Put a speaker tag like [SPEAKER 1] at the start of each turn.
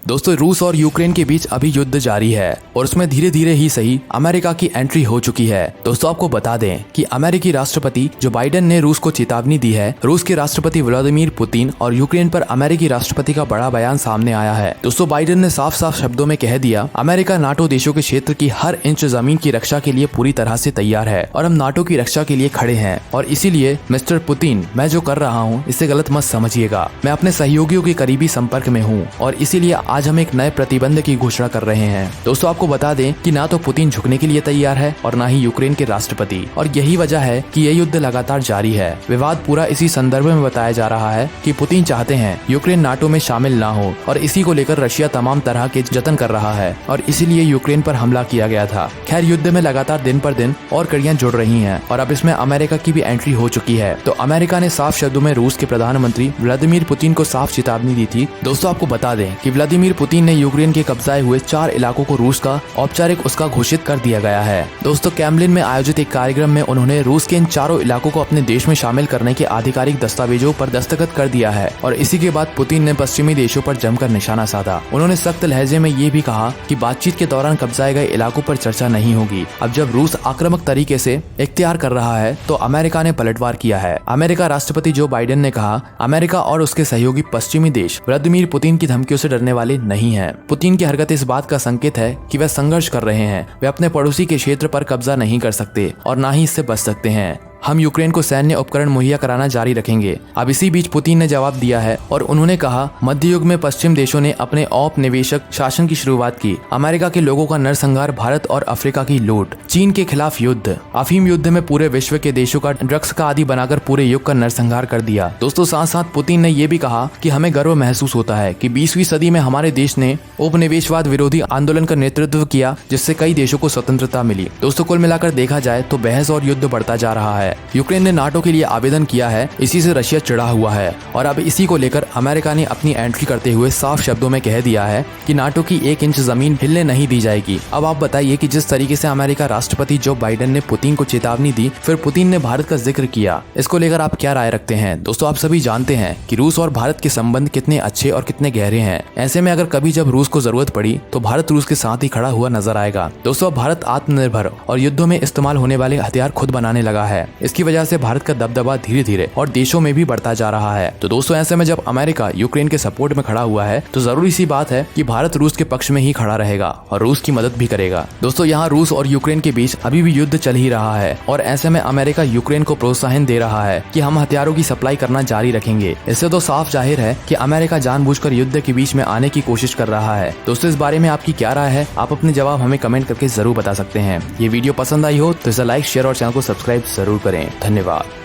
[SPEAKER 1] दोस्तों रूस और यूक्रेन के बीच अभी युद्ध जारी है और उसमें धीरे धीरे ही सही अमेरिका की एंट्री हो चुकी है। दोस्तों आपको बता दें कि अमेरिकी राष्ट्रपति जो बाइडेन ने रूस को चेतावनी दी है। रूस के राष्ट्रपति व्लादिमीर पुतिन और यूक्रेन पर अमेरिकी राष्ट्रपति का बड़ा बयान सामने आया है। दोस्तों बाइडेन ने साफ साफ शब्दों में कह दिया, अमेरिका नाटो देशों के क्षेत्र की हर इंच जमीन की रक्षा के लिए पूरी तरह से तैयार है और हम नाटो की रक्षा के लिए खड़े हैं और इसीलिए मिस्टर पुतिन, मैं जो कर रहा हूँ इसे गलत मत समझिएगा। मैं अपने सहयोगियों के करीबी संपर्क में हूँ और इसीलिए आज हम एक नए प्रतिबंध की घोषणा कर रहे हैं। दोस्तों आपको बता दें कि ना तो पुतिन झुकने के लिए तैयार है और ना ही यूक्रेन के राष्ट्रपति, और यही वजह है कि ये युद्ध लगातार जारी है। विवाद पूरा इसी संदर्भ में बताया जा रहा है कि पुतिन चाहते हैं यूक्रेन नाटो में शामिल ना हो और इसी को लेकर रशिया तमाम तरह के जतन कर रहा है और इसीलिए यूक्रेन पर हमला किया गया था। खैर युद्ध में लगातार दिन पर दिन और कड़ियां जुड़ रही हैं और अब इसमें अमेरिका की भी एंट्री हो चुकी है। तो अमेरिका ने साफ शब्दों में रूस के प्रधानमंत्री व्लादिमीर पुतिन को साफ चेतावनी दी थी। दोस्तों आपको बता दें कि व्लादिमीर पुतिन ने यूक्रेन के कब्जाए हुए 4 इलाकों को रूस का औपचारिक उसका घोषित कर दिया गया है। दोस्तों क्रेमलिन में आयोजित एक कार्यक्रम में उन्होंने रूस के इन चारों इलाकों को अपने देश में शामिल करने के आधिकारिक दस्तावेजों पर दस्तखत कर दिया है और इसी के बाद पुतिन ने पश्चिमी देशों पर जमकर निशाना साधा। उन्होंने सख्त लहजे में ये भी कहा कि बातचीत के दौरान कब्जाए गए इलाकों पर चर्चा नहीं होगी। अब जब रूस आक्रामक तरीके से इख्तियार कर रहा है तो अमेरिका ने पलटवार किया है। अमेरिका राष्ट्रपति जो बाइडेन ने कहा, अमेरिका और उसके सहयोगी पश्चिमी देश व्लादिमीर पुतिन की धमकियों से डरने वाले नहीं है। पुतिन की हरकत इस बात का संकेत है कि वे संघर्ष कर रहे हैं। वे अपने पड़ोसी के क्षेत्र पर कब्जा नहीं कर सकते और ना ही इससे बच सकते हैं। हम यूक्रेन को सैन्य उपकरण मुहैया कराना जारी रखेंगे। अब इसी बीच पुतिन ने जवाब दिया है और उन्होंने कहा, मध्य युग में पश्चिम देशों ने अपने औपनिवेशिक शासन की शुरुआत की। अमेरिका के लोगों का नरसंहार, भारत और अफ्रीका की लूट, चीन के खिलाफ युद्ध, अफीम युद्ध में पूरे विश्व के देशों का ड्रग्स का आदि बनाकर पूरे युग का नरसंहार कर दिया। दोस्तों साथ साथ पुतिन ने यह भी कहा कि हमें गर्व महसूस होता है कि 20वीं सदी में हमारे देश ने उपनिवेशवाद विरोधी आंदोलन का नेतृत्व किया जिससे कई देशों को स्वतंत्रता मिली। दोस्तों कुल मिलाकर देखा जाए तो बहस और युद्ध बढ़ता जा रहा है। यूक्रेन ने नाटो के लिए आवेदन किया है, इसी से रशिया चिढ़ा हुआ है और अब इसी को लेकर अमेरिका ने अपनी एंट्री करते हुए साफ शब्दों में कह दिया है कि नाटो की 1 इंच जमीन हिलने नहीं दी जाएगी। अब आप बताइए कि जिस तरीके से अमेरिका राष्ट्रपति जो बाइडेन ने पुतिन को चेतावनी दी, फिर पुतिन ने भारत का जिक्र किया, इसको लेकर आप क्या राय रखते हैं? दोस्तों आप सभी जानते हैं कि रूस और भारत के संबंध कितने अच्छे और कितने गहरे हैं। ऐसे में अगर कभी जब रूस को जरूरत पड़ी तो भारत रूस के साथ ही खड़ा हुआ नजर आएगा। दोस्तों भारत आत्मनिर्भर और युद्धों में इस्तेमाल होने वाले हथियार खुद बनाने लगा है। इसकी वजह से भारत का दबदबा धीरे धीरे और देशों में भी बढ़ता जा रहा है। तो दोस्तों ऐसे में जब अमेरिका यूक्रेन के सपोर्ट में खड़ा हुआ है तो जरूरी सी बात है कि भारत रूस के पक्ष में ही खड़ा रहेगा और रूस की मदद भी करेगा। दोस्तों यहाँ रूस और यूक्रेन के बीच अभी भी युद्ध चल ही रहा है और ऐसे में अमेरिका यूक्रेन को प्रोत्साहन दे रहा है कि हम हथियारों की सप्लाई करना जारी रखेंगे। इससे तो साफ जाहिर है कि अमेरिका जानबूझकर युद्ध के बीच में आने की कोशिश कर रहा है। दोस्तों इस बारे में आपकी क्या राय है? आप अपने जवाब हमें कमेंट करके जरूर बता सकते हैं। ये वीडियो पसंद आई हो तो इसे लाइक, शेयर और चैनल को सब्सक्राइब जरूर करें। धन्यवाद।